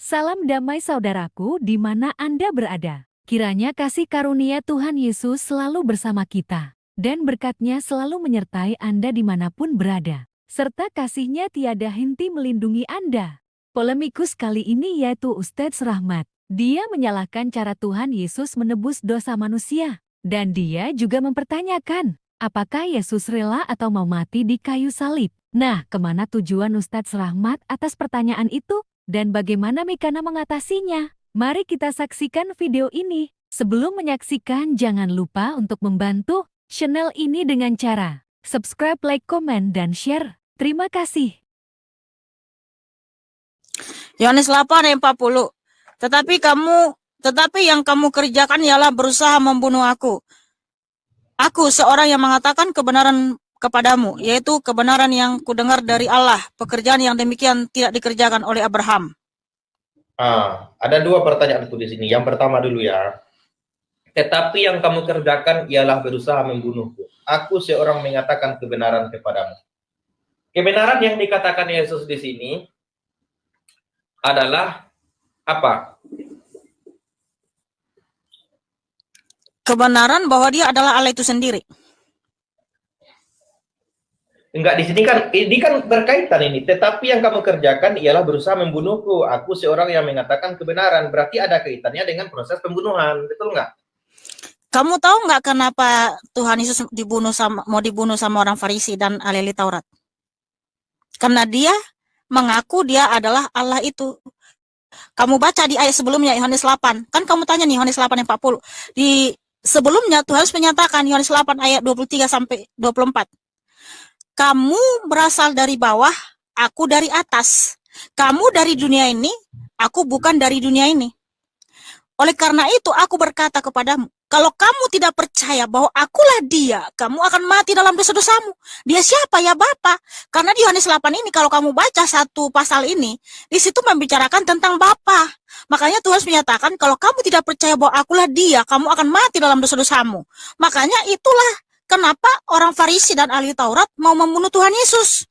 Salam damai saudaraku di mana Anda berada. Kiranya kasih karunia Tuhan Yesus selalu bersama kita, dan berkat-Nya selalu menyertai Anda dimanapun berada, serta kasih-Nya tiada henti melindungi Anda. Polemikus kali ini yaitu Ustadz Rahmat. Dia menyalahkan cara Tuhan Yesus menebus dosa manusia, dan dia juga mempertanyakan, apakah Yesus rela atau mau mati di kayu salib? Nah, kemana tujuan Ustadz Rahmat atas pertanyaan itu? Dan bagaimana Mikana mengatasinya? Mari kita saksikan video ini. Sebelum menyaksikan, jangan lupa untuk membantu channel ini dengan cara subscribe, like, komen, dan share. Terima kasih. Yohanes 8 ayat 40. Tetapi yang kamu kerjakan ialah berusaha membunuh aku. Aku seorang yang mengatakan kebenaran kepadamu, yaitu kebenaran yang kudengar dari Allah. Pekerjaan yang demikian tidak dikerjakan oleh Abraham. Ada dua pertanyaanku di sini. Yang pertama dulu ya. Tetapi yang kamu kerjakan ialah berusaha membunuhku. Aku seorang mengatakan kebenaran kepadamu. Kebenaran yang dikatakan Yesus di sini adalah apa? Kebenaran bahwa dia adalah Allah itu sendiri. Enggak, di sini kan ini kan berkaitan ini. Tetapi yang kamu kerjakan ialah berusaha membunuhku. Aku seorang yang mengatakan kebenaran. Berarti ada kaitannya dengan proses pembunuhan, betul nggak? Kamu tahu nggak kenapa Tuhan Yesus mau dibunuh sama orang Farisi dan ahli Taurat? Karena dia mengaku dia adalah Allah itu. Kamu baca di ayat sebelumnya Yohanes 8. Kan kamu tanya nih Yohanes 8 ayat 40. Di sebelumnya Tuhan Yesus menyatakan Yohanes 8 ayat 23 sampai 24. Kamu berasal dari bawah, aku dari atas. Kamu dari dunia ini, aku bukan dari dunia ini. Oleh karena itu, aku berkata kepadamu, kalau kamu tidak percaya bahwa akulah dia, kamu akan mati dalam dosa-dosamu. Dia siapa ya Bapa? Karena di Yohanes 8 ini, kalau kamu baca satu pasal ini, di situ membicarakan tentang Bapa. Makanya Tuhan menyatakan, kalau kamu tidak percaya bahwa akulah dia, kamu akan mati dalam dosa-dosamu. Makanya itulah kenapa orang Farisi dan ahli Taurat mau membunuh Tuhan Yesus.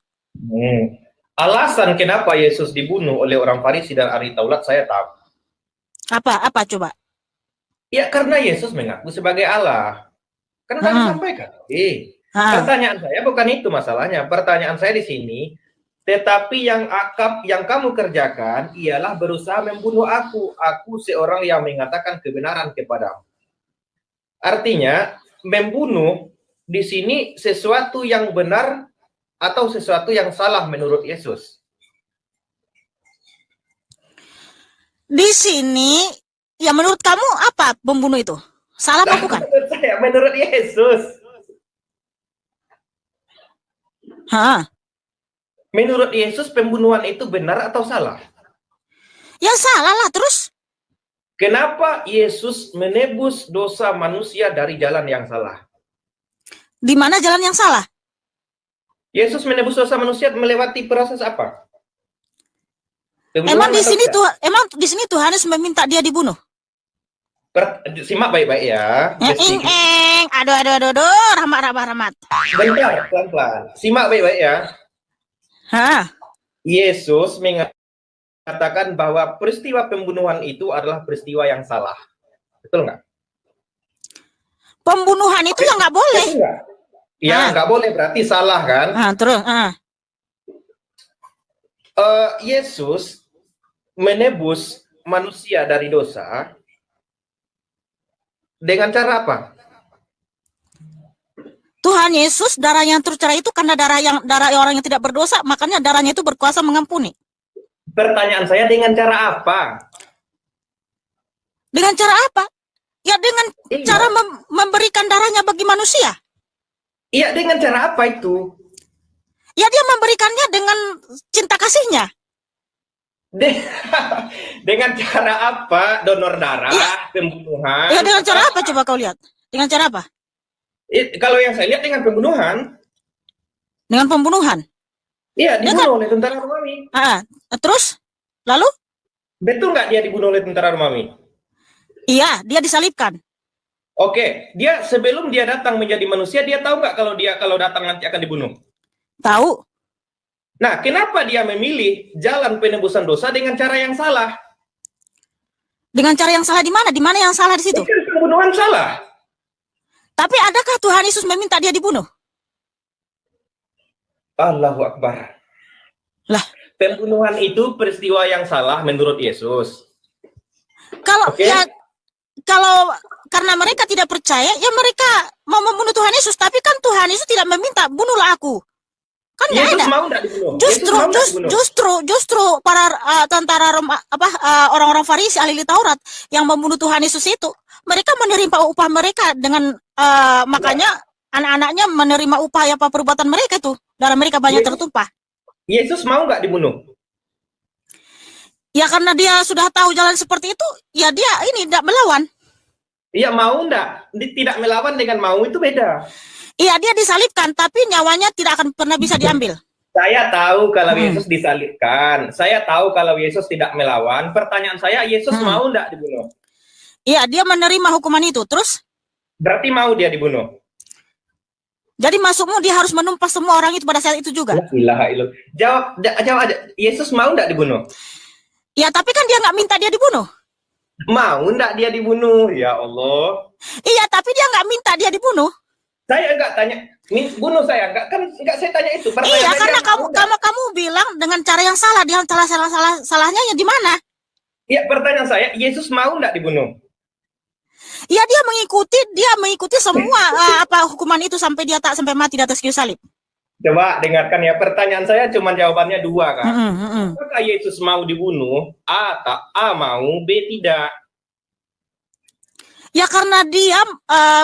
Alasan kenapa Yesus dibunuh oleh orang Farisi dan ahli Taurat saya tahu. Apa coba? Ya karena Yesus mengaku sebagai Allah. Kan saya sampaikan. Pertanyaan saya bukan itu masalahnya. Pertanyaan saya di sini, tetapi yang kamu kerjakan ialah berusaha membunuh aku. Aku seorang yang mengatakan kebenaran kepadamu. Artinya membunuh di sini sesuatu yang benar atau sesuatu yang salah menurut Yesus? Di sini, ya menurut kamu apa pembunuh itu? Salah apa bukan? Menurut saya, menurut Yesus. Menurut Yesus pembunuhan itu benar atau salah? Ya salah lah, terus? Kenapa Yesus menebus dosa manusia dari jalan yang salah? Di mana jalan yang salah? Yesus menebus dosa manusia melewati proses apa? Emang di sini Tuhan Yesus meminta dia dibunuh? Simak baik-baik ya. Aduh, rahmat. Bentar, pelan-pelan. Simak baik-baik ya. Yesus mengatakan bahwa peristiwa pembunuhan itu adalah peristiwa yang salah. Betul nggak? Pembunuhan itu yang nggak boleh. Ya, nggak boleh, berarti salah kan? Terus. Yesus menebus manusia dari dosa dengan cara apa? Tuhan Yesus darah yang tercurah itu karena darah orang yang tidak berdosa, makanya darahnya itu berkuasa mengampuni. Pertanyaan saya, dengan cara apa? Dengan cara apa? Ya dengan cara memberikan darahnya bagi manusia. Iya, dengan cara apa itu? Ya dia memberikannya dengan cinta kasihnya. Dengan cara apa? Donor darah, pembunuhan. Ya dengan cara apa coba kau lihat? Dengan cara apa? Kalau yang saya lihat dengan pembunuhan. Dengan pembunuhan? Iya, dibunuh oleh tentara Romawi. Terus? Lalu? Betul nggak dia dibunuh oleh tentara Romawi? Iya, dia disalibkan. Oke, dia sebelum dia datang menjadi manusia, dia tahu nggak kalau datang nanti akan dibunuh? Tahu. Nah, kenapa dia memilih jalan penebusan dosa dengan cara yang salah? Dengan cara yang salah di mana? Di mana yang salah di situ? Pembunuhan salah. Tapi adakah Tuhan Yesus meminta dia dibunuh? Allahu Akbar. Lah, pembunuhan itu peristiwa yang salah menurut Yesus. Kalau ya, kalau karena mereka tidak percaya, ya mereka mau membunuh Tuhan Yesus. Tapi kan Tuhan Yesus tidak meminta bunuhlah aku. Kan nggak ada. Mau nggak dibunuh? Justru para tentara orang-orang Farisi ahli Taurat yang membunuh Tuhan Yesus itu, mereka menerima upah mereka dengan makanya anak-anaknya menerima upah apa perbuatan mereka itu, darah mereka banyak tertumpah. Yesus mau nggak dibunuh? Ya karena dia sudah tahu jalan seperti itu, ya dia ini tidak melawan. Iya, mau enggak? Tidak melawan dengan mau itu beda. Iya, dia disalibkan, tapi nyawanya tidak akan pernah bisa diambil. Saya tahu kalau Yesus disalibkan. Saya tahu kalau Yesus tidak melawan. Pertanyaan saya, Yesus mau enggak dibunuh? Iya, dia menerima hukuman itu. Terus? Berarti mau dia dibunuh? Jadi maksudmu dia harus menumpas semua orang itu pada saat itu juga? Jawab aja. Yesus mau enggak dibunuh? Ya, tapi kan dia nggak minta dia dibunuh. Mau enggak dia dibunuh? Ya Allah. Iya, tapi dia nggak minta dia dibunuh. Saya enggak tanya, bunuh saya enggak saya tanya itu. Iya, karena kamu bilang dengan cara yang salah, dia salahnya ya di mana? Iya, pertanyaan saya, Yesus mau enggak dibunuh? Iya, dia mengikuti semua hukuman itu sampai dia sampai mati di atas kayu salib. Coba dengarkan ya, pertanyaan saya cuma jawabannya dua kan. Apakah Yesus mau dibunuh? A mau, B tidak. Ya karena dia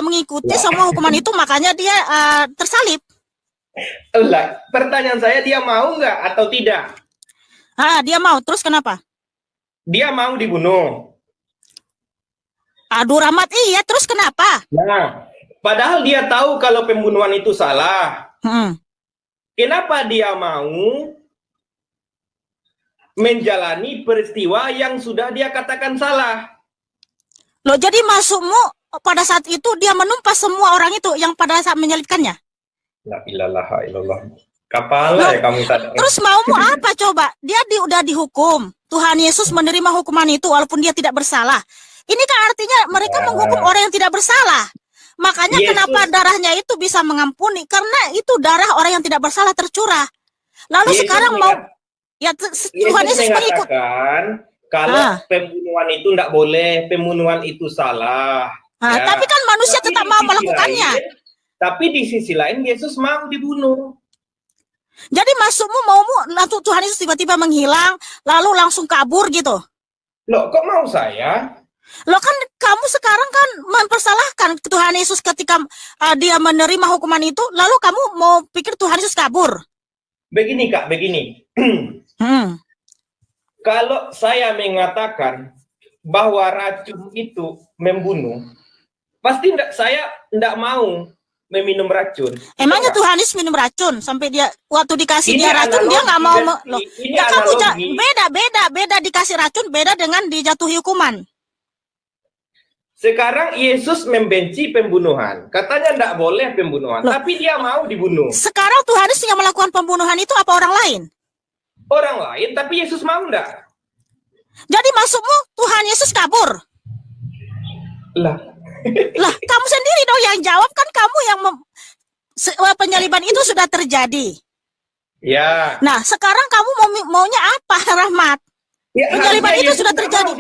mengikuti semua hukuman itu, makanya dia tersalib. Pertanyaan saya, dia mau nggak atau tidak? Dia mau. Terus kenapa? Dia mau dibunuh. Aduh Rahmat, iya. Terus kenapa? Nah, padahal dia tahu kalau pembunuhan itu salah. Kenapa dia mau menjalani peristiwa yang sudah dia katakan salah? Loh, jadi maksudmu pada saat itu dia menumpas semua orang itu yang pada saat menyalibkannya? La ilaha illallah. Kapala ya kamu sadar. Terus maumu apa coba? Dia udah dihukum. Tuhan Yesus menerima hukuman itu walaupun dia tidak bersalah. Ini kan artinya mereka menghukum orang yang tidak bersalah. Makanya kenapa darahnya itu bisa mengampuni? Karena itu darah orang yang tidak bersalah tercurah. Lalu Yesus sekarang mau Tuhan Yesus mengatakan kalau pembunuhan itu tidak boleh, pembunuhan itu salah. Tapi kan manusia tetap mau melakukannya. Tapi di sisi lain Yesus mau dibunuh. Jadi maksudmu langsung Tuhan Yesus tiba-tiba menghilang, lalu langsung kabur gitu? Loh, kok mau saya? Loh kan kamu sekarang kan mempersalahkan Tuhan Yesus ketika dia menerima hukuman itu, lalu kamu mau pikir Tuhan Yesus kabur? Begini Kak, begini. Kalau saya mengatakan bahwa racun itu membunuh, pasti saya tidak mau meminum racun. Emangnya Tuhan Yesus minum racun sampai dia waktu dikasih dia racun dia nggak mau loh? Ya kamu beda dikasih racun beda dengan dijatuhi hukuman. Sekarang Yesus membenci pembunuhan. Katanya tidak boleh pembunuhan. Loh, tapi dia mau dibunuh. Sekarang Tuhan Yesus yang melakukan pembunuhan itu apa orang lain? Orang lain, tapi Yesus mau enggak? Jadi maksudmu Tuhan Yesus kabur? Lah, kamu sendiri dong yang jawab, kan kamu yang penyaliban itu sudah terjadi. Ya. Nah, sekarang kamu maunya apa, Rahmat? Ya, penyaliban itu sudah terjadi.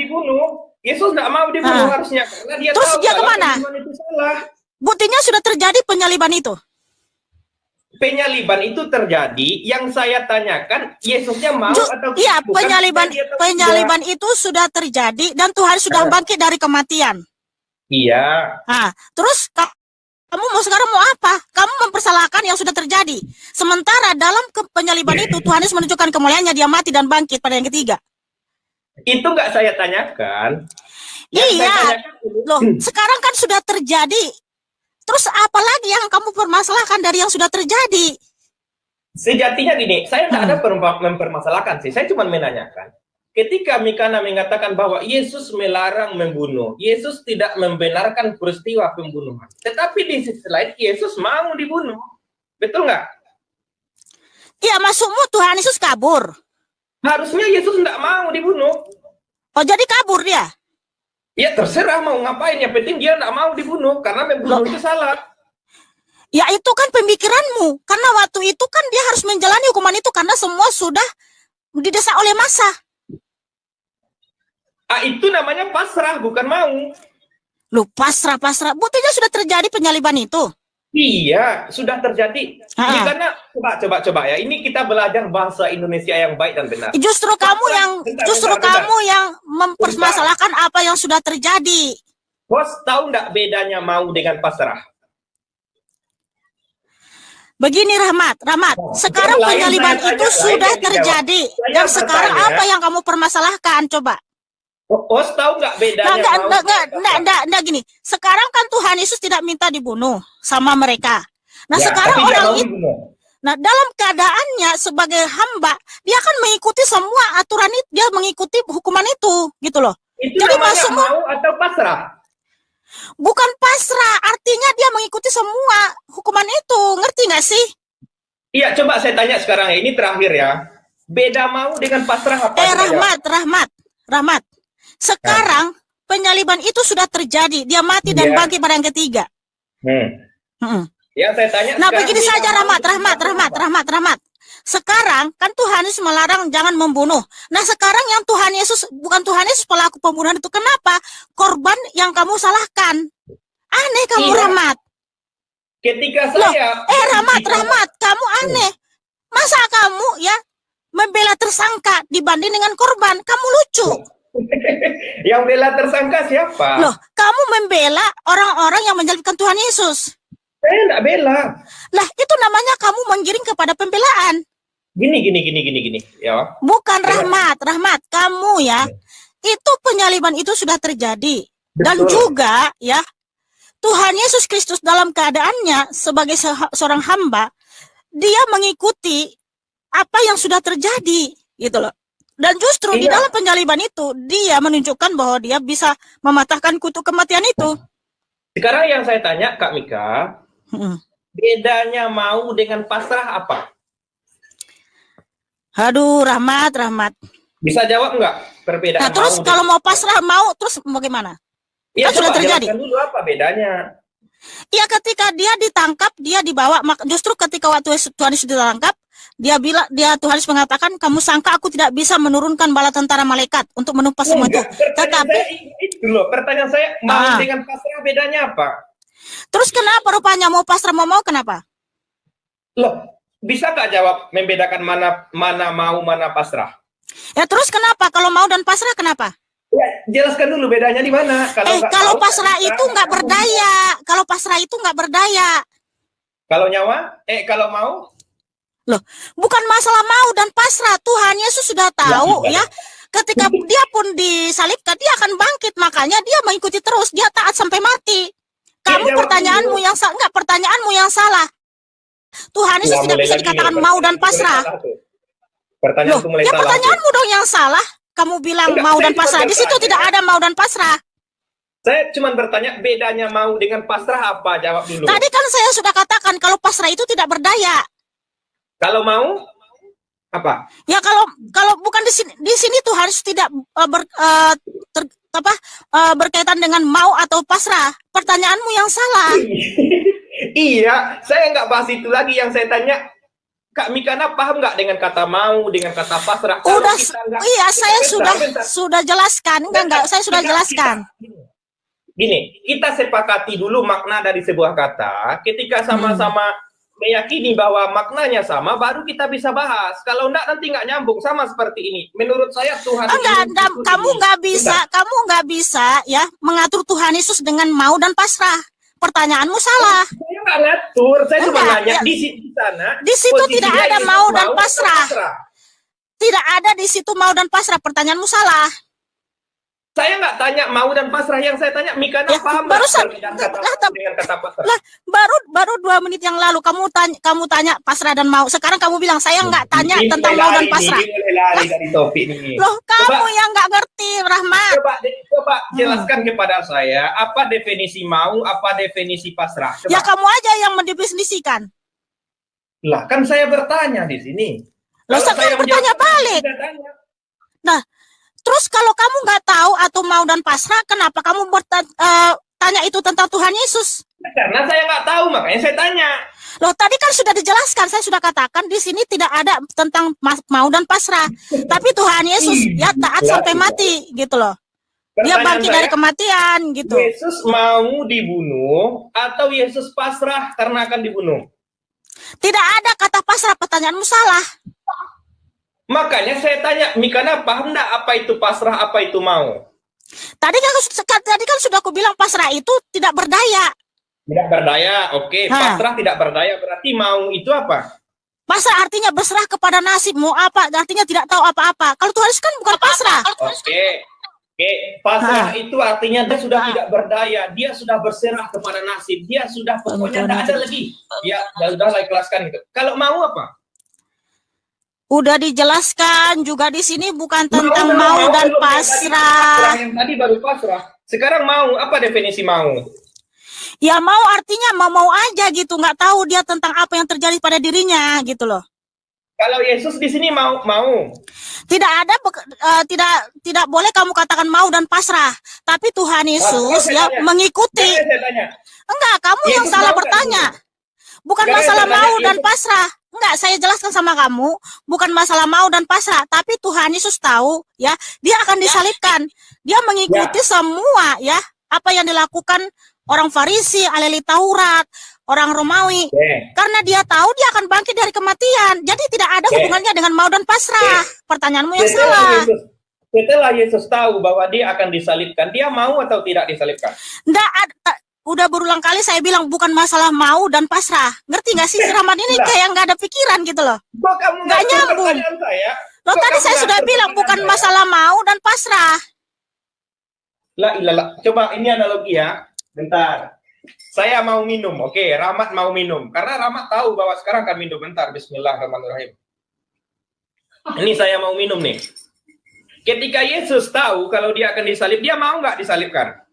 Yesus nggak mau dibunuh harusnya, karena dia terus tahu dia kemana? Itu salah. Buktinya sudah terjadi penyaliban itu. Penyaliban itu terjadi, yang saya tanyakan Yesusnya mau atau tidak? Iya, penyaliban itu sudah terjadi dan Tuhan sudah bangkit dari kematian. Iya. Terus kamu sekarang mau apa? Kamu mempersalahkan yang sudah terjadi. Sementara dalam penyaliban itu Tuhan Yesus menunjukkan kemuliaannya, dia mati dan bangkit pada yang ketiga. Itu nggak saya tanyakan. Iya, loh sekarang kan sudah terjadi. Terus apa lagi yang kamu permasalahkan dari yang sudah terjadi? Sejatinya gini, saya tidak ada mempermasalahkan sih. Saya cuma menanyakan. Ketika Mikana mengatakan bahwa Yesus melarang membunuh, Yesus tidak membenarkan peristiwa pembunuhan. Tetapi di sisi lain Yesus mau dibunuh. Betul nggak? Iya, maksudmu Tuhan Yesus kabur? Harusnya Yesus tidak mau dibunuh. Oh, jadi kabur dia? Ya terserah mau ngapain, yang penting dia nggak mau dibunuh karena membunuh itu salah. Ya itu kan pemikiranmu, karena waktu itu kan dia harus menjalani hukuman itu karena semua sudah didesak oleh massa. Itu namanya pasrah, bukan mau. Loh, pasrah. Buktinya sudah terjadi penyaliban itu. Iya, sudah terjadi. Ini karena coba ya. Ini kita belajar bahasa Indonesia yang baik dan benar. Justru kamu yang mempermasalahkan apa yang sudah terjadi. Bos, tahu nggak bedanya mau dengan pasrah? Begini Rahmat, sekarang penyaliban itu sudah terjadi. Dan sekarang apa yang kamu permasalahkan? Coba. Bos, tahu nggak bedanya? Nggak gini. Sekarang kan Tuhan Yesus tidak minta dibunuh sama mereka. Nah ya, sekarang orang itu, nah dalam keadaannya sebagai hamba, dia akan mengikuti semua aturan itu, dia mengikuti hukuman itu, gitu loh. Itu jadi maksudmu mau atau pasrah? Bukan pasrah, artinya dia mengikuti semua hukuman itu, ngerti nggak sih? Iya, coba saya tanya sekarang ya, ini terakhir ya. Beda mau dengan pasrah apa? Rahmat. Sekarang penyaliban itu sudah terjadi, dia mati dan bangkit pada yang ketiga. Ya saya tanya. Nah begini saja Rahmat. Sekarang kan Tuhan Yesus melarang jangan membunuh. Nah sekarang yang bukan Tuhan Yesus pelaku pembunuhan itu, kenapa? Korban yang kamu salahkan. Aneh kamu Rahmat. Ketika saya Rahmat, kamu aneh. Masa kamu ya membela tersangka dibanding dengan korban? Kamu lucu. Yang bela tersangka siapa? Loh, kamu membela orang-orang yang menyalibkan Tuhan Yesus. Saya enggak bela. Lah, itu namanya kamu menggiring kepada pembelaan. Gini. Ya. Bukan Rahmat, kamu ya. Itu penyaliban itu sudah terjadi. Betul. Dan juga ya, Tuhan Yesus Kristus dalam keadaannya sebagai seorang hamba, dia mengikuti apa yang sudah terjadi, gitu loh. Dan justru di dalam penyaliban itu, dia menunjukkan bahwa dia bisa mematahkan kutuk kematian itu. Sekarang yang saya tanya, Kak Mika, bedanya mau dengan pasrah apa? Aduh, Rahmat. Bisa jawab nggak perbedaan? Nah, terus kalau mau pasrah, mau terus bagaimana? Ya, kan sudah terjadi. Dulu apa bedanya? Ya, ketika dia ditangkap, dia dibawa. Justru ketika waktu Tuhan Yesus ditangkap, Tuhan Yesus mengatakan, kamu sangka aku tidak bisa menurunkan bala tentara malaikat untuk menumpas semua itu. Tetapi itu loh, pertanyaan saya, mau dengan pasrah bedanya apa? Terus kenapa rupanya mau pasrah mau kenapa? Loh, bisa nggak jawab membedakan mana mau mana pasrah? Ya terus kenapa kalau mau dan pasrah kenapa? Ya, jelaskan dulu bedanya di mana. Kalau pasrah itu nggak berdaya. Kalau pasrah itu nggak berdaya. Kalau nyawa? Kalau mau? Loh, bukan masalah mau dan pasrah. Tuhan Yesus sudah tahu ya. Ketika dia pun disalibkan, dia akan bangkit. Makanya dia mengikuti terus. Dia taat sampai mati. Kamu pertanyaanmu yang salah. Tuhan Yesus tidak bisa dikatakan mau dan pasrah. Pertanyaanmu dong yang salah. Kamu bilang mau dan pasrah. Di situ tidak ada mau dan pasrah. Saya cuma bertanya bedanya mau dengan pasrah apa? Jawab dulu. Tadi kan saya sudah katakan kalau pasrah itu tidak berdaya. Kalau mau apa? Ya kalau bukan di sini tuh harus tidak berkaitan dengan mau atau pasrah. Pertanyaanmu yang salah. Iya, saya nggak bahas itu lagi. Yang saya tanya, Kak Mikana paham nggak dengan kata mau, dengan kata pasrah? Saya sudah jelaskan. Saya sudah jelaskan. Gini, kita sepakati dulu makna dari sebuah kata. Ketika sama-sama meyakini bahwa maknanya sama, baru kita bisa bahas. Kalau enggak nanti nggak nyambung, sama seperti ini. Menurut saya Tuhan kamu nggak bisa ya mengatur Tuhan Yesus dengan mau dan pasrah. Pertanyaanmu salah. Saya nggak ngatur, saya cuma nanya di sana. Di situ tidak ada mau dan pasrah. Tidak ada di situ mau dan pasrah. Pertanyaanmu salah. Saya nggak tanya mau dan pasrah, yang saya tanya Mikana paham dengan kata pasrah. Baru 2 menit yang lalu kamu tanya pasrah dan mau. Sekarang kamu bilang saya nggak tanya tentang mau dan pasrah. Loh, kamu yang nggak ngerti, Rahmat. Coba jelaskan kepada saya apa definisi mau, apa definisi pasrah. Ya kamu aja yang mendefinisikan. Lah kan saya bertanya di sini. Loh, saya bertanya balik. Nah, terus kalau kamu nggak tahu atau mau mau dan pasrah, kenapa kamu tanya itu tentang Tuhan Yesus? Karena saya nggak tahu, makanya saya tanya. Loh, tadi kan sudah dijelaskan, saya sudah katakan di sini tidak ada tentang mau dan pasrah. Tapi Tuhan Yesus ya taat sampai mati gitu loh. Dia bangkit dari kematian gitu. Yesus mau dibunuh atau Yesus pasrah karena akan dibunuh? Tidak ada kata pasrah, pertanyaanmu salah. Makanya saya tanya, Mikana paham enggak apa itu pasrah, apa itu mau? Tadi kan sudah aku bilang pasrah itu tidak berdaya. Tidak berdaya, oke. Pasrah tidak berdaya, berarti mau itu apa? Pasrah artinya berserah kepada nasib, mau apa, artinya tidak tahu apa-apa. Kalau Tuhan Yesus kan bukan pasrah. Oke, pasrah itu artinya dia sudah tidak berdaya, dia sudah berserah kepada nasib, dia sudah pokoknya tidak ada lagi. Ya, sudah ikhlaskan gitu. Kalau mau apa? Udah dijelaskan juga di sini bukan tentang mau dan pasrah. Yang tadi baru pasrah. Sekarang mau, apa definisi mau? Ya mau artinya mau aja gitu, nggak tahu dia tentang apa yang terjadi pada dirinya gitu loh. Kalau Yesus di sini mau. Tidak ada tidak boleh kamu katakan mau dan pasrah. Tapi Tuhan Yesus mengikuti. Enggak, kamu Yesus yang salah bertanya. Bukan masalah mau dan pasrah. Enggak, saya jelaskan sama kamu, bukan masalah mau dan pasrah, tapi Tuhan Yesus tahu ya, dia akan disalibkan. Dia mengikuti semua ya, apa yang dilakukan orang Farisi, ahli Taurat, orang Romawi. Karena dia tahu dia akan bangkit dari kematian. Jadi tidak ada hubungannya dengan mau dan pasrah. Pertanyaanmu yang salah. Setelah Yesus tahu bahwa dia akan disalibkan, dia mau atau tidak disalibkan? Enggak ada. Udah berulang kali saya bilang bukan masalah mau dan pasrah. Ngerti nggak sih, Rahmat ini kayak nggak ada pikiran gitu loh. Nggak nyambung. Loh, tadi saya sudah bilang bukan masalah mau dan pasrah. Lah. Coba ini analogi ya. Bentar. Saya mau minum. Oke, Rahmat mau minum. Karena Rahmat tahu bahwa sekarang akan minum. Bentar. Bismillahirrahmanirrahim. Ini saya mau minum nih. Ketika Yesus tahu kalau dia akan disalib, dia mau nggak disalibkan?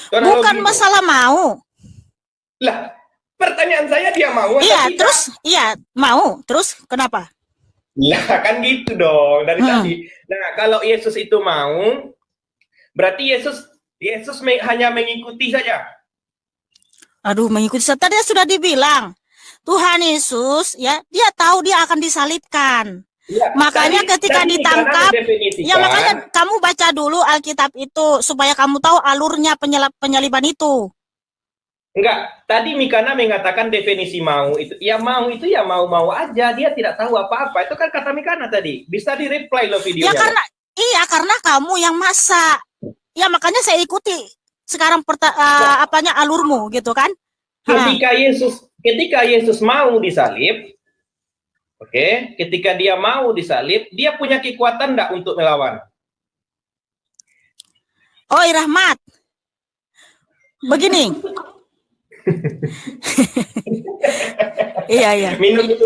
Bukan masalah mau. Lah, pertanyaan saya dia mau. Iya, terus mau. Terus kenapa? Lah, kan gitu dong dari tadi. Nah, kalau Yesus itu mau, berarti Yesus hanya mengikuti saja. Aduh, mengikuti saja. Tadi sudah dibilang. Tuhan Yesus ya, dia tahu dia akan disalibkan. Ya, makanya ketika ditangkap, ya makanya kamu baca dulu Alkitab itu supaya kamu tahu alurnya penyaliban itu. Enggak, tadi Mikana mengatakan definisi mau itu ya mau aja, dia tidak tahu apa-apa. Itu kan kata Mikana tadi. Bisa di-reply loh videonya. Ya karena kamu yang masak. Ya makanya saya ikuti sekarang alurmu gitu kan. Ketika Yesus mau disalib, ketika dia mau disalib, dia punya kekuatan enggak untuk melawan? Oh, Rahmat. Begini. Iya. Minum dulu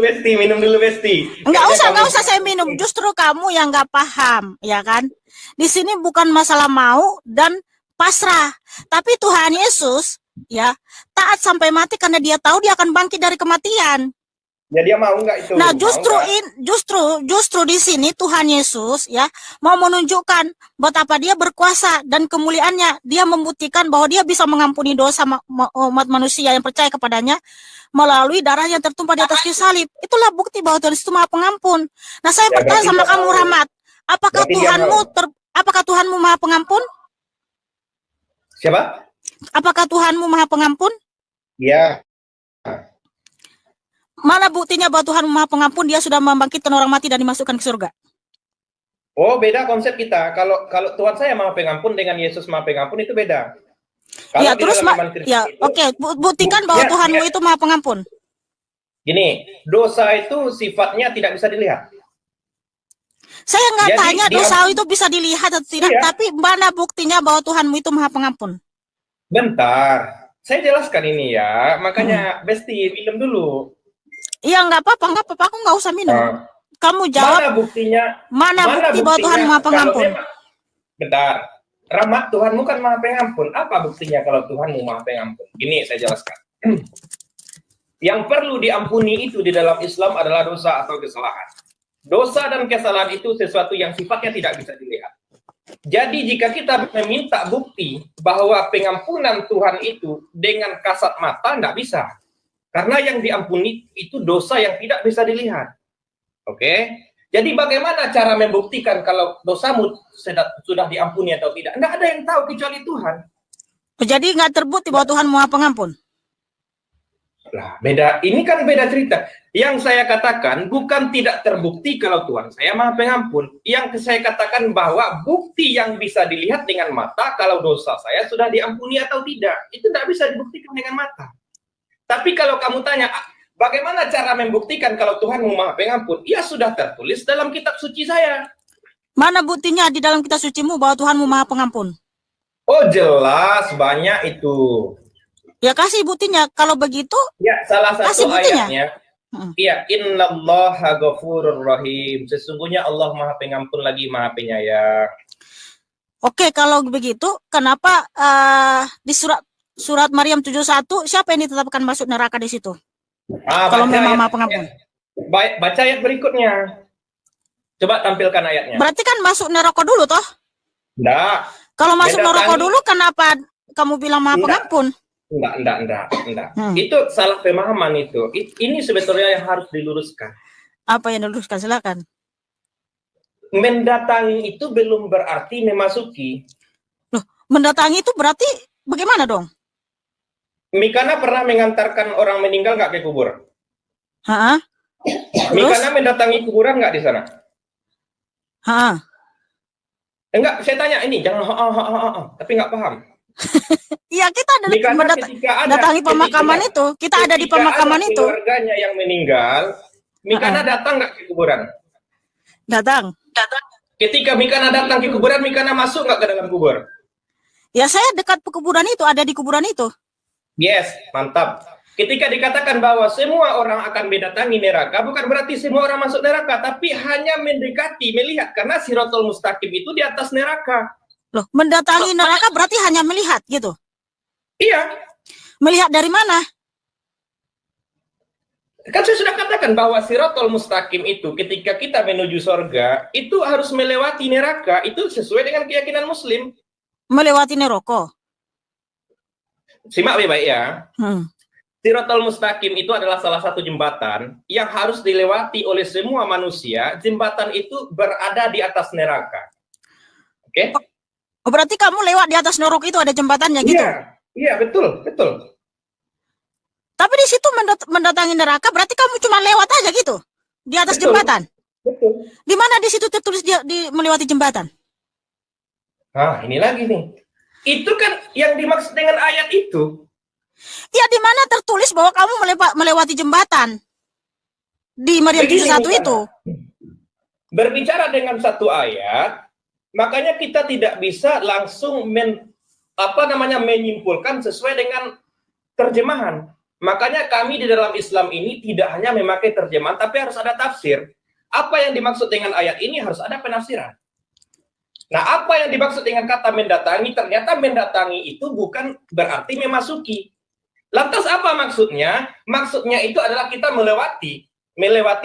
Besti. Enggak usah saya minum. Justru kamu yang nggak paham, ya kan? Di sini bukan masalah mau dan pasrah, tapi Tuhan Yesus ya taat sampai mati karena dia tahu dia akan bangkit dari kematian. Ya dia mau nggak itu? Nah justru di sini Tuhan Yesus ya mau menunjukkan betapa dia berkuasa dan kemuliaannya. Dia membuktikan bahwa dia bisa mengampuni dosa umat manusia yang percaya kepadanya melalui darah yang tertumpah di atas kayu salib. Itulah bukti bahwa Tuhan itu Maha Pengampun. Nah saya bertanya sama kamu Rahmat, apakah Tuhanmu Maha Pengampun? Siapa? Apakah Tuhanmu Maha Pengampun? Ya. Mana buktinya bahwa Tuhan Maha Pengampun, dia sudah membangkitkan orang mati dan dimasukkan ke surga? Oh, beda konsep kita. Kalau Tuhan saya Maha Pengampun dengan Yesus Maha Pengampun itu beda. Ya, terus buktikan bahwa Tuhanmu itu Maha Pengampun. Gini, dosa itu sifatnya tidak bisa dilihat. Saya nggak tanya dosa itu bisa dilihat atau tidak, tapi mana buktinya bahwa Tuhanmu itu Maha Pengampun? Bentar, saya jelaskan ini ya. Makanya Besti minum dulu. Iya, nggak apa-apa, aku nggak usah minum. Kamu jawab. Mana buktinya? Mana bukti bahwa Tuhan Maha Pengampun? Bentar, Rahmat, Tuhanmu kan Maha Pengampun. Apa buktinya kalau Tuhanmu Maha Pengampun? Gini saya jelaskan. Yang perlu diampuni itu di dalam Islam adalah dosa atau kesalahan. Dosa dan kesalahan itu sesuatu yang sifatnya tidak bisa dilihat. Jadi jika kita meminta bukti bahwa pengampunan Tuhan itu dengan kasat mata, nggak bisa. Karena yang diampuni itu dosa yang tidak bisa dilihat. Oke? Jadi bagaimana cara membuktikan kalau dosamu sudah diampuni atau tidak? Nggak ada yang tahu kecuali Tuhan. Jadi nggak terbukti bahwa Tuhan Maha Pengampun? Lah, beda. Ini kan beda cerita. Yang saya katakan bukan tidak terbukti kalau Tuhan saya Maha Pengampun. Yang saya katakan bahwa bukti yang bisa dilihat dengan mata kalau dosa saya sudah diampuni atau tidak, itu tidak bisa dibuktikan dengan mata. Tapi kalau kamu tanya, bagaimana cara membuktikan kalau Tuhan Maha Pengampun? Ya sudah tertulis dalam kitab suci saya. Mana buktinya di dalam kitab sucimu bahwa Tuhanmu Maha Pengampun? Oh jelas, banyak itu. Ya kasih buktinya. Kalau begitu, ya salah satu ayatnya. Iya, innallaha ghafurur rahim. Sesungguhnya Allah Maha Pengampun lagi Maha Penyayang. Oke, kalau begitu, kenapa di surat Maryam 71 siapa yang ditetapkan masuk neraka di situ? Kalau memang Maha Pengampun. Baik, baca ayat berikutnya. Coba tampilkan ayatnya. Berarti kan masuk neraka dulu toh? Enggak. Kalau masuk neraka dulu, kenapa kamu bilang Maha Pengampun? Enggak. Itu salah pemahaman itu. Ini sebetulnya yang harus diluruskan. Apa yang diluruskan? Silakan. Mendatangi itu belum berarti memasuki. Loh, mendatangi itu berarti bagaimana dong? Mikana pernah mengantarkan orang meninggal nggak ke kubur? Hah? Mikana mendatangi kuburan nggak di sana? Hah? Enggak, saya tanya ini, jangan tapi nggak paham. Iya, kita datangi pemakaman itu. Kita ada di pemakaman itu. Keluarganya yang meninggal, Mikana datang nggak ke kuburan? Datang. Ketika Mikana datang ke kuburan, Mikana masuk nggak ke dalam kubur? Ya, saya dekat kuburan itu, ada di kuburan itu. Yes, mantap. Ketika dikatakan bahwa semua orang akan mendatangi neraka, bukan berarti semua orang masuk neraka, tapi hanya mendekati, melihat. Karena Siratul Mustaqim itu di atas neraka. Loh, mendatangi neraka berarti hanya melihat gitu? Iya. Melihat dari mana? Kan saya sudah katakan bahwa Siratul Mustaqim itu ketika kita menuju surga, itu harus melewati neraka. Itu sesuai dengan keyakinan Muslim. Melewati neraka? Simak baik-baik ya. Siratul Mustaqim itu adalah salah satu jembatan yang harus dilewati oleh semua manusia. Jembatan itu berada di atas neraka. Oke? Oh, berarti kamu lewat di atas neraka itu ada jembatannya gitu? Iya, betul. Tapi di situ mendatangi neraka berarti kamu cuma lewat aja gitu? Di atas jembatan? Betul. Di mana di situ tertulis di melewati jembatan? Ah, ini lagi nih. Itu kan yang dimaksud dengan ayat itu. Ya, di mana tertulis bahwa kamu melewati jembatan? Di Maryam 71 itu. Berbicara dengan satu ayat, makanya kita tidak bisa langsung menyimpulkan sesuai dengan terjemahan. Makanya kami di dalam Islam ini tidak hanya memakai terjemahan, tapi harus ada tafsir. Apa yang dimaksud dengan ayat ini harus ada penafsiran. Nah, apa yang dimaksud dengan kata mendatangi? Ternyata mendatangi itu bukan berarti memasuki. Lantas apa maksudnya? Maksudnya itu adalah kita melewati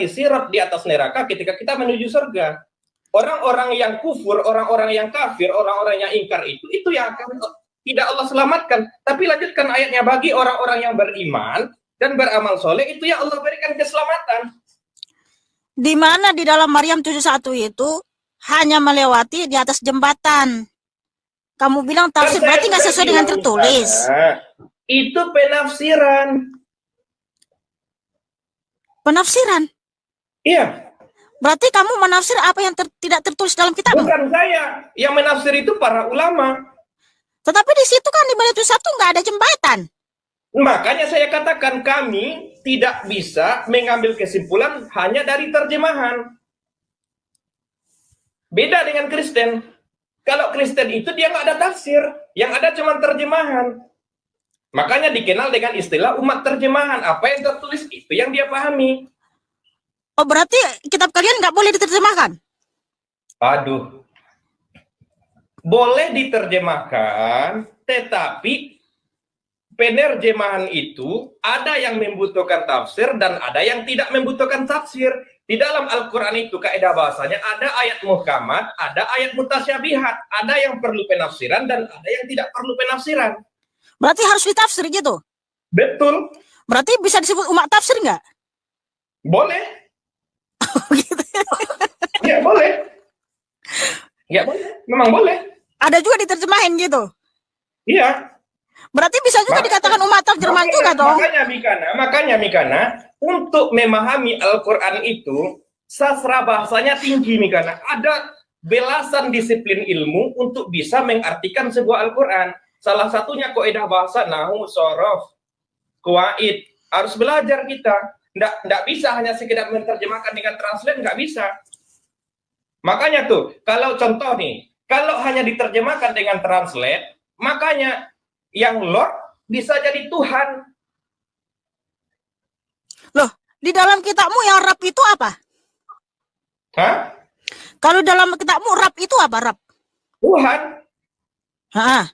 sirat di atas neraka ketika kita menuju surga. Orang-orang yang kufur, orang-orang yang kafir, orang-orang yang ingkar itu yang akan tidak Allah selamatkan. Tapi lanjutkan ayatnya, bagi orang-orang yang beriman dan beramal soleh itu yang Allah berikan keselamatan. Di mana di dalam Maryam 71 itu hanya melewati di atas jembatan. Kamu bilang tafsir berarti nggak sesuai dengan tertulis. Itu penafsiran. Penafsiran? Iya. Berarti kamu menafsir apa yang tidak tertulis dalam kitab? Bukan saya. Yang menafsir itu para ulama. Tetapi di situ kan di Maryam 71 nggak ada jembatan. Makanya saya katakan kami tidak bisa mengambil kesimpulan hanya dari terjemahan. Beda dengan Kristen. Kalau Kristen itu dia nggak ada tafsir. Yang ada cuma terjemahan. Makanya dikenal dengan istilah umat terjemahan. Apa yang tertulis itu yang dia pahami. Oh, berarti kitab kalian nggak boleh diterjemahkan? Aduh. Boleh diterjemahkan, tetapi penerjemahan itu ada yang membutuhkan tafsir dan ada yang tidak membutuhkan tafsir. Di dalam Al-Quran itu kaidah bahasanya ada ayat muhkamat, ada ayat mutasyabihat, ada yang perlu penafsiran dan ada yang tidak perlu penafsiran. Berarti harus ditafsir gitu? Betul. Berarti bisa disebut umat tafsir nggak? Boleh. Gitu. Ya boleh. Ya boleh, memang boleh. Ada juga diterjemahin gitu? Iya. Berarti bisa juga dikatakan umat terjemahan juga dong? Makanya Mikana, untuk memahami Al-Quran itu, sastra bahasanya tinggi Mikana. Ada belasan disiplin ilmu untuk bisa mengartikan sebuah Al-Quran. Salah satunya kaidah bahasa, nahu, sorof, kuwaid. Harus belajar kita. Nggak bisa hanya sekedar menerjemahkan dengan translate, nggak bisa. Makanya tuh, kalau contoh nih, kalau hanya diterjemahkan dengan translate, makanya yang Lord bisa jadi Tuhan. Loh, di dalam kitabmu yang Rab itu apa? Hah? Kalau dalam kitabmu Rab itu apa, Rab? Tuhan. Hah?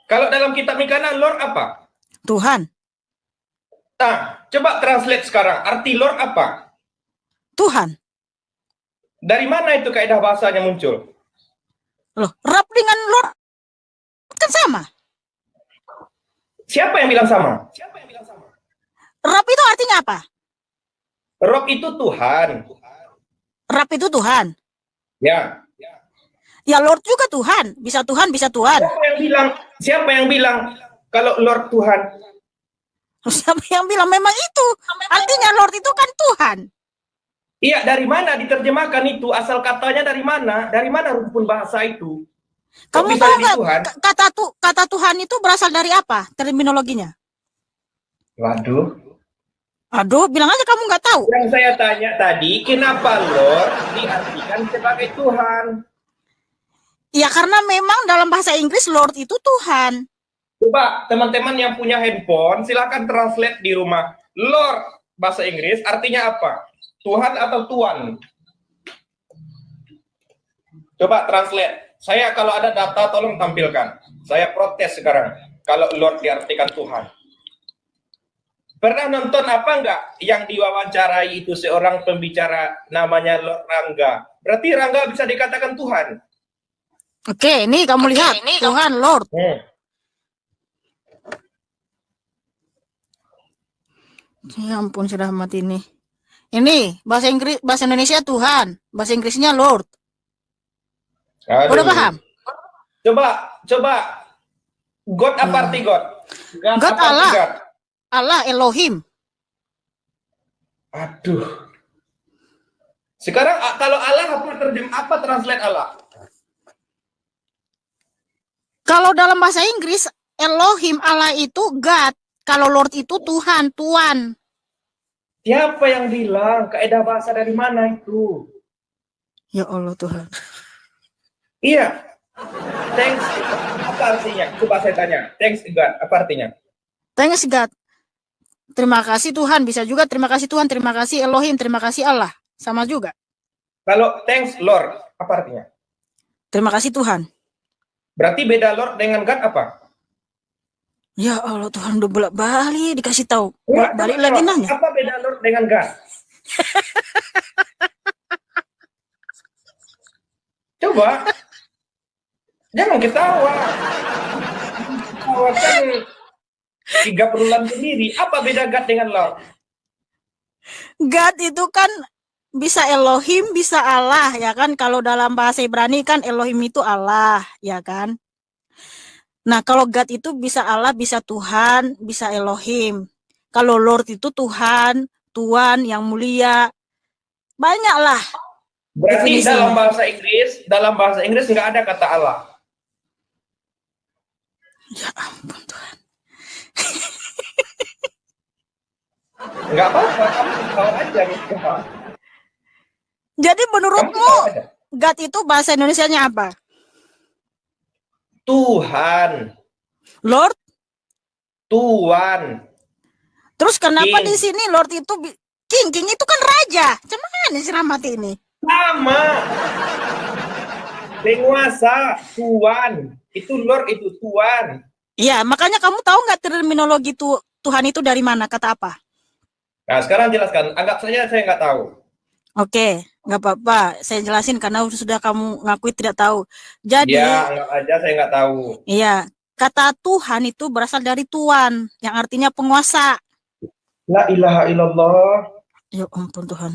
Kalau dalam kitab Mikana, Lord apa? Tuhan. Nah, coba translate sekarang. Arti Lord apa? Tuhan. Dari mana itu kaidah bahasanya muncul? Loh, Rab dengan Lord kan sama. Siapa yang bilang sama? Rab itu artinya apa? Rob itu Tuhan. Rab itu Tuhan. Ya. Ya Lord juga Tuhan. Bisa Tuhan, bisa Tuhan. Siapa yang bilang kalau Lord Tuhan? Siapa yang bilang memang itu? Artinya Lord itu kan Tuhan. Iya, dari mana diterjemahkan itu? Asal katanya dari mana? Dari mana rumpun bahasa itu? Kamu tahu nggak kata Tuhan itu berasal dari apa? Terminologinya? Waduh. Aduh, bilang aja kamu nggak tahu. Yang saya tanya tadi, kenapa Lord diartikan sebagai Tuhan? Ya karena memang dalam bahasa Inggris Lord itu Tuhan. Coba teman-teman yang punya handphone, silakan translate di rumah. Lord bahasa Inggris artinya apa? Tuhan atau Tuan? Coba translate. Saya kalau ada data tolong tampilkan. Saya protes sekarang kalau Lord diartikan Tuhan. Pernah nonton apa enggak yang diwawancarai itu seorang pembicara namanya Lord Rangga? Berarti Rangga bisa dikatakan Tuhan. Oke, ini kamu lihat. Tuhan, Lord. Ya ampun, sudah mati ini. Ini bahasa Inggris, bahasa Indonesia Tuhan, bahasa Inggrisnya Lord. Aduh. Udah paham? Coba. God apa arti God? God Allah. God? Allah Elohim. Aduh. Sekarang kalau Allah apa translate Allah? Kalau dalam bahasa Inggris Elohim Allah itu God. Kalau Lord itu Tuhan, Tuan. Siapa yang bilang? Kaidah bahasa dari mana itu? Ya Allah Tuhan. Iya. Thanks. Apa artinya? Coba saya tanya. Thanks God. Apa artinya? Thanks God. Terima kasih Tuhan. Bisa juga terima kasih Tuhan. Terima kasih Elohim. Terima kasih Allah. Sama juga. Kalau thanks Lord. Apa artinya? Terima kasih Tuhan. Berarti beda Lord dengan God apa? Ya Allah Tuhan, udah bolak-balik dikasih tahu. Bolak-balik lagi nanya. Apa beda Lord dengan God? Coba. Jangan ketawa. Ketawa kan 30 sendiri. Apa beda God dengan Lord? God itu kan bisa Elohim, bisa Allah, ya kan? Kalau dalam bahasa Ibrani kan Elohim itu Allah, ya kan? Nah, kalau God itu bisa Allah, bisa Tuhan, bisa Elohim. Kalau Lord itu Tuhan, Tuan yang mulia. Banyaklah. Berarti dalam bahasa Inggris nggak ada kata Allah. Ya ampun Tuhan. Nggak apa-apa, kamu tahu aja gitu. Jadi menurutmu God itu bahasa Indonesianya apa? Tuhan. Lord? Tuan. Terus kenapa King. Di sini Lord itu King itu kan raja. Cuman si Rahmat ini. Sama. Penguasa, Tuan. Itu Lord, itu Tuan. Iya, makanya kamu tahu nggak terminologi Tuhan itu dari mana? Kata apa? Nah, sekarang jelaskan. Anggap saja saya nggak tahu. Oke, nggak apa-apa. Saya jelasin karena sudah kamu ngakui tidak tahu. Jadi, Ya, anggap aja saya nggak tahu. iya, kata Tuhan itu berasal dari Tuan, yang artinya penguasa. La ilaha illallah. Ya ampun Tuhan.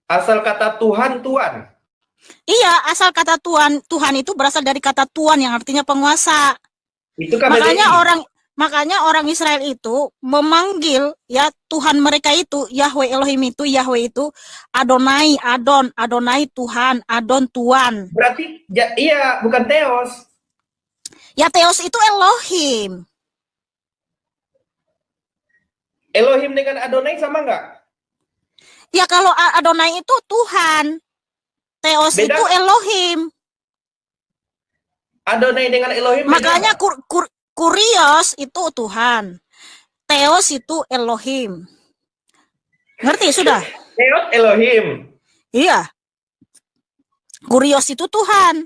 Asal kata Tuhan, Tuhan. Iya, asal kata Tuhan itu berasal dari kata Tuan yang artinya penguasa. Itu kan Makanya orang Israel itu memanggil ya Tuhan mereka itu, Yahweh Elohim itu, Yahweh itu Adonai, Adonai Tuhan, Adon Tuan. Berarti ya, iya, bukan Theos. Ya Theos itu Elohim. Elohim dengan Adonai sama nggak? Ya kalau Adonai itu Tuhan, Theos Beda. itu Elohim. Adonai dengan Elohim. Makanya Kurios itu Tuhan, Theos itu Elohim. Ngerti sudah? Theos Elohim. Iya. Kurios itu Tuhan.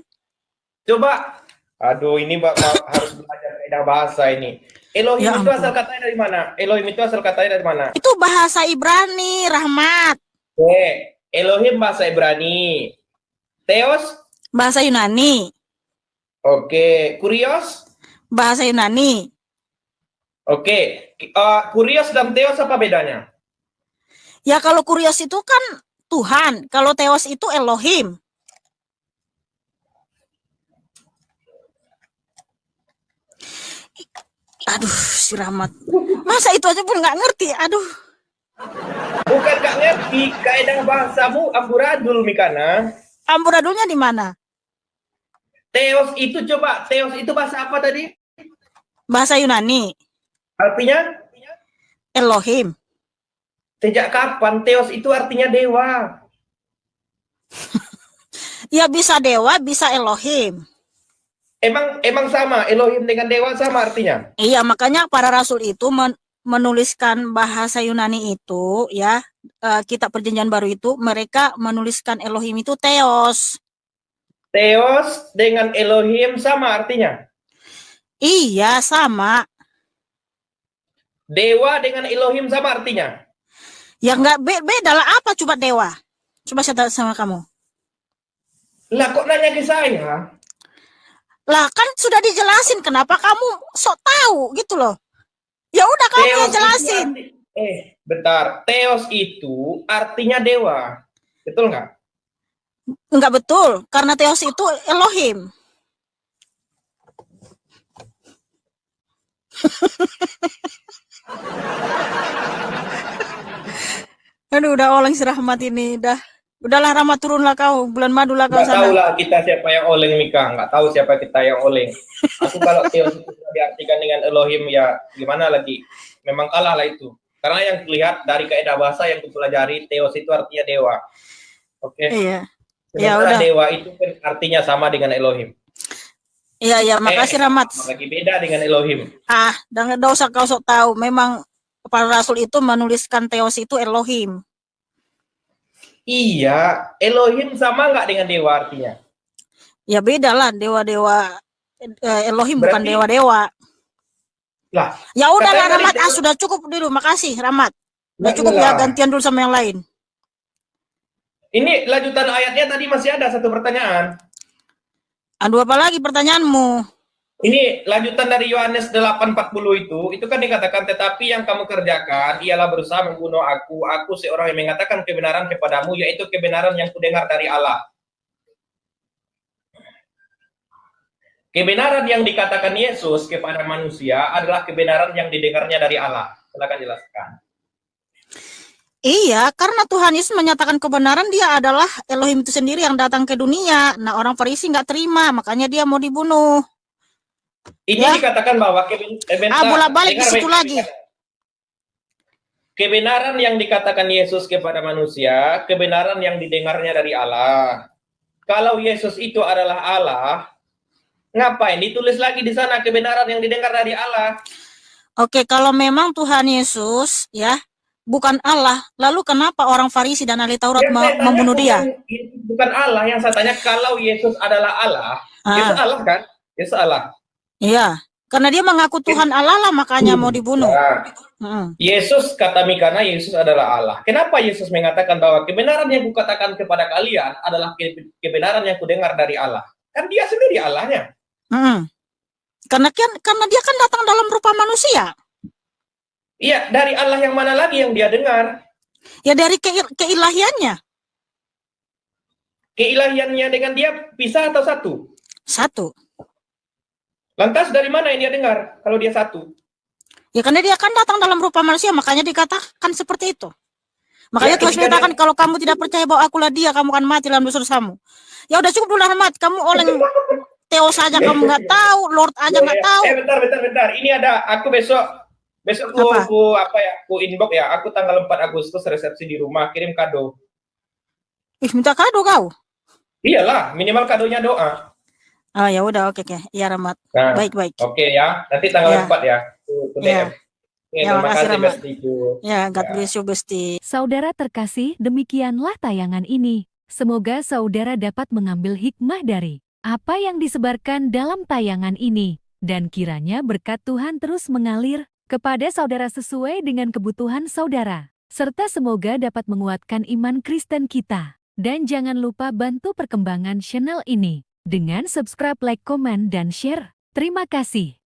Coba. Aduh, ini harus belajar kaidah bahasa ini. Elohim Ya itu asal katanya dari mana? Elohim itu asal katanya dari mana? Itu bahasa Ibrani, Rahmat. Elohim bahasa Ibrani. Theos bahasa Yunani. Oke, Kurios Bahasa Yunani. Oke, Kurios dan Theos apa bedanya? Ya kalau Kurios itu kan Tuhan, kalau Theos itu Elohim. Aduh, si Rahmat. Masa itu aja pun nggak ngerti, aduh. Bukan nggak ngerti, kaidah bahasamu amburadul, Mikana. Amburadulnya di mana? Theos itu coba, Theos itu bahasa apa tadi? Bahasa Yunani. Artinya? Elohim. Sejak kapan Theos itu artinya dewa? Ya bisa dewa, bisa Elohim. Emang sama, Elohim dengan dewa sama artinya? Iya, makanya para rasul itu menuliskan bahasa Yunani itu, ya, kitab perjanjian baru itu, mereka menuliskan Elohim itu Theos. Theos dengan Elohim sama artinya? Iya, sama. Dewa dengan Elohim sama artinya? Ya nggak beda lah, apa coba dewa? Coba saya tanya sama kamu. Lah kok nanya ke saya? Lah kan sudah dijelasin, kenapa kamu sok tahu gitu loh. Ya udah kamu yang jelasin. Bentar. Theos itu artinya dewa. Betul nggak? Nggak betul, karena Theos itu Elohim. Aduh, udah oleng si Rahmat ini, udahlah Rahmat, turunlah kau, bulan madu lah kau sana. Nggak tahu lah kita siapa yang oleng, Mika. Nggak tahu siapa kita yang oleng. Aku kalau Theos itu diartikan dengan Elohim, ya gimana lagi? Memang kalah lah itu. Karena yang terlihat dari kaidah bahasa yang kupelajari, Theos itu artinya dewa. Oke. Iya. Ya udah. Dewa itu kan artinya sama dengan Elohim. Iya, makasih Rahmat. Lagi beda dengan Elohim. Jangan usah kau sok tahu. Memang para rasul itu menuliskan Theos itu Elohim. Iya, Elohim sama nggak dengan dewa artinya? Ya beda lah, dewa-dewa Elohim berarti, bukan dewa-dewa. Lah. Ya udahlah Rahmat, sudah cukup dulu. Makasih Rahmat. Udah cukup ya, gantian dulu sama yang lain. Ini lanjutan ayatnya tadi masih ada satu pertanyaan. Aduh, apa lagi pertanyaanmu? Ini lanjutan dari Yohanes 8:40 itu kan dikatakan, tetapi yang kamu kerjakan ialah berusaha membunuh aku seorang yang mengatakan kebenaran kepadamu, yaitu kebenaran yang kudengar dari Allah. Kebenaran yang dikatakan Yesus kepada manusia adalah kebenaran yang didengarnya dari Allah. Silakan jelaskan. Iya, karena Tuhan Yesus menyatakan kebenaran, dia adalah Elohim itu sendiri yang datang ke dunia. Nah, orang Farisi nggak terima, makanya dia mau dibunuh. Ini ya, dikatakan bahwa bola balik di situ lagi. Kebenaran yang dikatakan Yesus kepada manusia, kebenaran yang didengarnya dari Allah. Kalau Yesus itu adalah Allah, ngapain ditulis lagi di sana kebenaran yang didengar dari Allah? Oke, kalau memang Tuhan Yesus ya bukan Allah, lalu kenapa orang Farisi dan ahli Taurat membunuh dia? Bukan Allah, yang saya tanya kalau Yesus adalah Allah. Yesus Allah kan? Yesus Allah. Iya, karena dia mengaku Tuhan Allah lah makanya mau dibunuh. Nah, Yesus kata Mikana, Yesus adalah Allah. Kenapa Yesus mengatakan bahwa kebenaran yang kukatakan kepada kalian adalah kebenaran yang kudengar dari Allah? Kan dia sendiri Allahnya. Karena dia kan datang dalam rupa manusia. Iya, dari Allah yang mana lagi yang dia dengar? Ya dari keilahiannya. Keilahiannya dengan dia pisah atau satu? Satu. Lantas dari mana yang dia dengar kalau dia satu? Ya karena dia kan datang dalam rupa manusia, makanya dikatakan seperti itu. Makanya Tuhan mengatakan kalau kamu tidak percaya bahwa akulah dia, kamu akan mati dalam dosa-dosamu. Ya udah cukup dulu Ahmad, kamu oleng Theo saja kamu nggak tahu, Lord aja nggak tahu. Bentar. Ini ada aku besok ku inbox ya. Aku tanggal 4 Agustus resepsi di rumah, kirim kado. Minta kado kau? Iyalah, minimal kadonya doa. Oh ya udah, oke. Ya Rahmat. Nah, baik. Oke ya, nanti tanggal 4 ya. Ya. Terima kasih Rahmat. Ya, God bless you Besti. Saudara terkasih, demikianlah tayangan ini. Semoga saudara dapat mengambil hikmah dari apa yang disebarkan dalam tayangan ini. Dan kiranya berkat Tuhan terus mengalir kepada saudara sesuai dengan kebutuhan saudara. Serta semoga dapat menguatkan iman Kristen kita. Dan jangan lupa bantu perkembangan channel ini dengan subscribe, like, komen, dan share. Terima kasih.